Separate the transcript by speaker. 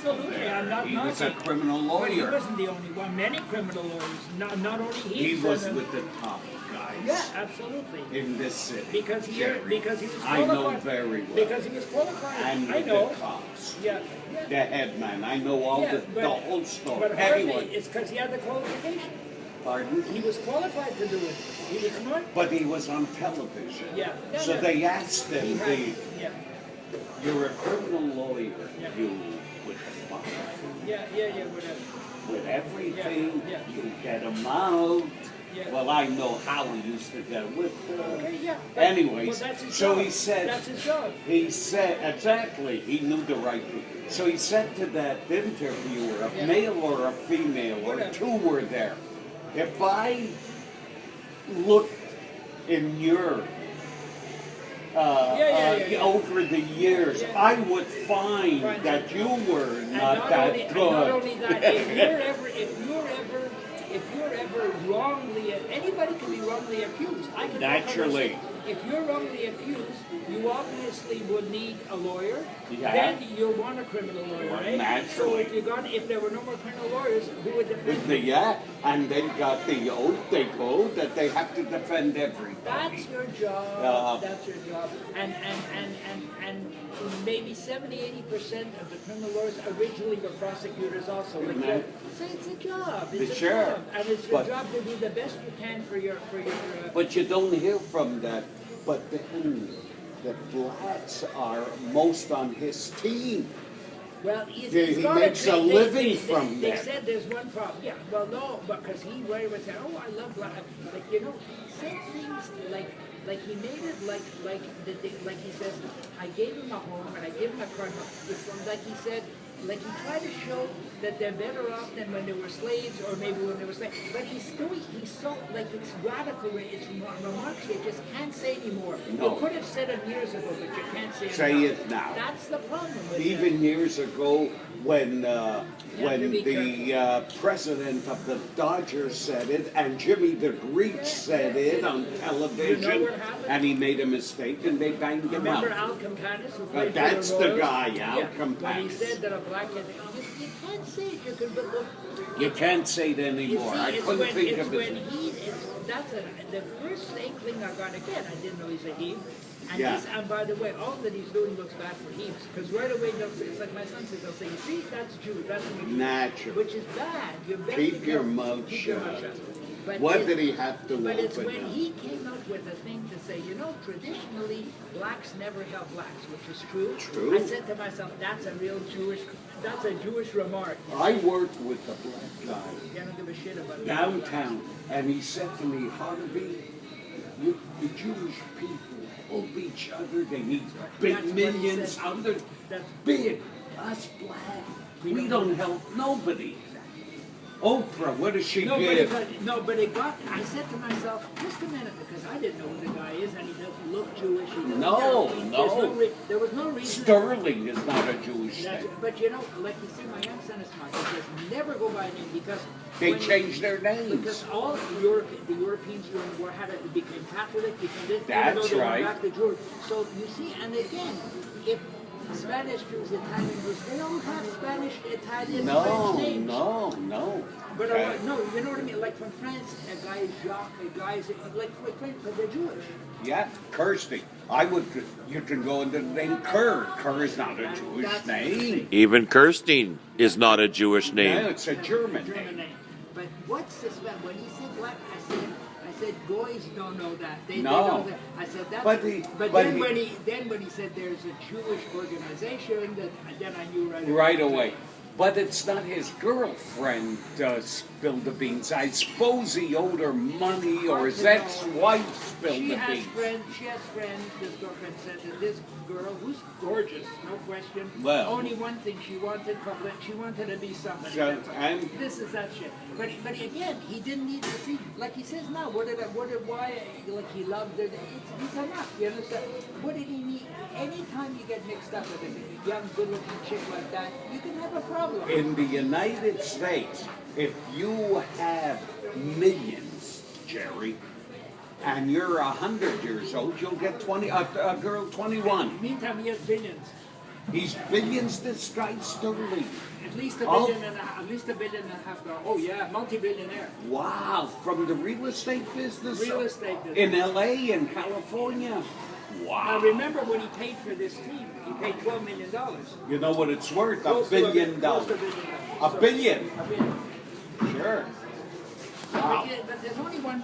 Speaker 1: absolutely. I'm not.
Speaker 2: He was a criminal
Speaker 1: But he
Speaker 2: lawyer.
Speaker 1: wasn't the only one. Many criminal lawyers. Not only he.
Speaker 2: He was with the top guys.
Speaker 1: Yeah, absolutely.
Speaker 2: In this city.
Speaker 1: Because he was
Speaker 2: I
Speaker 1: qualified.
Speaker 2: know very well.
Speaker 1: Because he was qualified.
Speaker 2: And
Speaker 1: I know.
Speaker 2: the cops.
Speaker 1: Yeah.
Speaker 2: The head man. I know all the whole story.
Speaker 1: But hardly,
Speaker 2: Anyway.
Speaker 1: it's because he had the qualification.
Speaker 2: Pardon?
Speaker 1: He was qualified to do it. He was smart.
Speaker 2: But he was on television.
Speaker 1: Yeah. No,
Speaker 2: So
Speaker 1: no.
Speaker 2: they asked
Speaker 1: He
Speaker 2: him,
Speaker 1: had, yeah.
Speaker 2: you're a criminal lawyer,
Speaker 1: Yeah.
Speaker 2: you with the money,
Speaker 1: Yeah, whatever.
Speaker 2: with everything,
Speaker 1: Yeah.
Speaker 2: you get him out.
Speaker 1: Yeah.
Speaker 2: Well, I know how he used to get with
Speaker 1: Okay, yeah.
Speaker 2: Anyways,
Speaker 1: well, that's his
Speaker 2: so
Speaker 1: job.
Speaker 2: he said,
Speaker 1: That's his job.
Speaker 2: he said, exactly, he knew the right thing. So he said to that interviewer, a
Speaker 1: Yeah.
Speaker 2: male or a female, or
Speaker 1: Whatever.
Speaker 2: two were there, if I looked in your over the years,
Speaker 1: Yeah.
Speaker 2: I would find
Speaker 1: Right.
Speaker 2: that you were
Speaker 1: And
Speaker 2: not that
Speaker 1: only,
Speaker 2: good.
Speaker 1: And not only that, if you're ever wrongly, anybody can be wrongly accused. I can
Speaker 2: Naturally.
Speaker 1: If you're wrongly accused, you obviously would need a lawyer.
Speaker 2: Yeah.
Speaker 1: Then you'll want a criminal lawyer,
Speaker 2: Well,
Speaker 1: right?
Speaker 2: naturally.
Speaker 1: So if there were no more criminal lawyers, who would defend you?
Speaker 2: Yeah, and they got the oath they go that they have to defend everybody.
Speaker 1: That's your job. That's your job. And maybe 70-80% of the criminal lawyers originally were prosecutors also. Like
Speaker 2: Mhm.
Speaker 1: so it's a job. It's
Speaker 2: Sure.
Speaker 1: a job. And it's your
Speaker 2: But-
Speaker 1: job to do the best you can for your
Speaker 2: But you don't hear from that. But then the blacks are most on his team.
Speaker 1: well,
Speaker 2: He makes a living from
Speaker 1: They
Speaker 2: that.
Speaker 1: said there's one problem. Yeah, well, no, because he would say, oh, I love black. Like, he said things like he made it like he says, I gave him a home and I gave him a car. It's like he said, like he tried to show that they're better off than when they were slaves or maybe when they were slaves. But he's so, like, it's radical, it's remarks you just can't say anymore.
Speaker 2: No.
Speaker 1: You could have said it years ago, but you can't say it
Speaker 2: Say
Speaker 1: now.
Speaker 2: it now.
Speaker 1: That's the problem with
Speaker 2: Even years ago, when
Speaker 1: to be
Speaker 2: the president of the Dodgers said it, and Jimmy the Greek said it on television,
Speaker 1: You know what happened?
Speaker 2: and he made a mistake, and they banged him
Speaker 1: Remember
Speaker 2: out.
Speaker 1: Al Campanis who played
Speaker 2: That's
Speaker 1: for the
Speaker 2: the
Speaker 1: Royals?
Speaker 2: guy, Al
Speaker 1: When he
Speaker 2: Campanis.
Speaker 1: said that a black kid, you can't say it. You can, but look,
Speaker 2: You can't say it
Speaker 1: you
Speaker 2: anymore.
Speaker 1: see,
Speaker 2: I
Speaker 1: it's
Speaker 2: couldn't
Speaker 1: when,
Speaker 2: think
Speaker 1: it's
Speaker 2: of
Speaker 1: when
Speaker 2: it.
Speaker 1: the first inkling I got again. I didn't know he's a he. And,
Speaker 2: Yeah.
Speaker 1: and by the way, all that he's doing looks bad for heaps. Because right away, it's like my son says, they'll say, you see, that's Jew, that's Jew.
Speaker 2: Natural.
Speaker 1: Which is bad. You better
Speaker 2: Keep
Speaker 1: be
Speaker 2: your
Speaker 1: careful.
Speaker 2: mouth
Speaker 1: Keep your mouth
Speaker 2: shut.
Speaker 1: But
Speaker 2: What
Speaker 1: it-
Speaker 2: did he have to
Speaker 1: But it's
Speaker 2: open
Speaker 1: when
Speaker 2: up?
Speaker 1: he came up with a thing to say, traditionally, blacks never help blacks, which is true.
Speaker 2: True.
Speaker 1: I said to myself, that's a Jewish remark.
Speaker 2: I worked with a black guy
Speaker 1: You don't give a shit about that.
Speaker 2: downtown, and he said to me, Harvey, the Jewish people help each other. They need big
Speaker 1: That's what he
Speaker 2: millions.
Speaker 1: said.
Speaker 2: Other
Speaker 1: That's-
Speaker 2: big. Us black, we don't help nobody. Oprah, what does she
Speaker 1: No,
Speaker 2: give?
Speaker 1: but it got, I said to myself, just a minute, because I didn't know who the guy is, and he doesn't look Jewish. He doesn't-
Speaker 2: No,
Speaker 1: there's
Speaker 2: no.
Speaker 1: there was no reason.
Speaker 2: Sterling is not a Jewish
Speaker 1: That's,
Speaker 2: name.
Speaker 1: but like you see, my young son is smart. He says, never go by a name because
Speaker 2: They
Speaker 1: when-
Speaker 2: changed their names.
Speaker 1: Because all the Europeans during the war became Catholic, became this,
Speaker 2: That's
Speaker 1: even though they
Speaker 2: right.
Speaker 1: went back to Jewish. So you see, and again, if Spanish Jews, Italian Jews, they don't have Spanish, Italian, French names.
Speaker 2: No.
Speaker 1: But
Speaker 2: Okay.
Speaker 1: no, you know what I mean? Like from France, a guy is Jacques, a guy is like French, but they're Jewish.
Speaker 2: Yeah, Kirsty. You can go into the name Kerr. Kerr is not a Jewish
Speaker 1: That's
Speaker 2: name.
Speaker 3: Even Kirstein is not a Jewish
Speaker 2: No,
Speaker 3: name.
Speaker 2: it's a German
Speaker 1: German
Speaker 2: name.
Speaker 1: name. But what's this? When he said black, I said, goys don't know that. They
Speaker 2: No.
Speaker 1: don't know that. I said that's.
Speaker 2: But
Speaker 1: When he said there's a Jewish organization, then I knew
Speaker 2: Right away. But it's not his girlfriend spilled the beans. I suppose he owed her money, or his ex-wife spilled
Speaker 1: She
Speaker 2: the
Speaker 1: has
Speaker 2: beans.
Speaker 1: friends. This girlfriend said that this girl, who's gorgeous, no question.
Speaker 2: Well.
Speaker 1: Only one thing she wanted to be somebody.
Speaker 2: So,
Speaker 1: That's all.
Speaker 2: and-
Speaker 1: This is that shit. But again, he didn't need to see. Like he says now, why? Like he loved her. He's enough. You understand? What did he need? Anytime you get mixed up with a young, good-looking chick like that, you can have a problem.
Speaker 2: In the United States, if you have millions, Jerry, and you're 100 years old, you'll get 20. A girl 21.
Speaker 1: Meantime, he has billions.
Speaker 2: He's billions, this guy Sterling.
Speaker 1: At least a
Speaker 2: Oh.
Speaker 1: billion and a half. At least $1.5 billion. Oh yeah, multi-billionaire.
Speaker 2: Wow, from the real estate business?
Speaker 1: Real estate business.
Speaker 2: In LA and California? Wow.
Speaker 1: Now remember when he paid for this team? He paid $12 million.
Speaker 2: You know what it's worth?
Speaker 1: Close
Speaker 2: $1
Speaker 1: to a
Speaker 2: billion.
Speaker 1: close to $1 billion.
Speaker 2: A billion?
Speaker 1: $1 billion.
Speaker 2: Sure.
Speaker 1: But there's only one.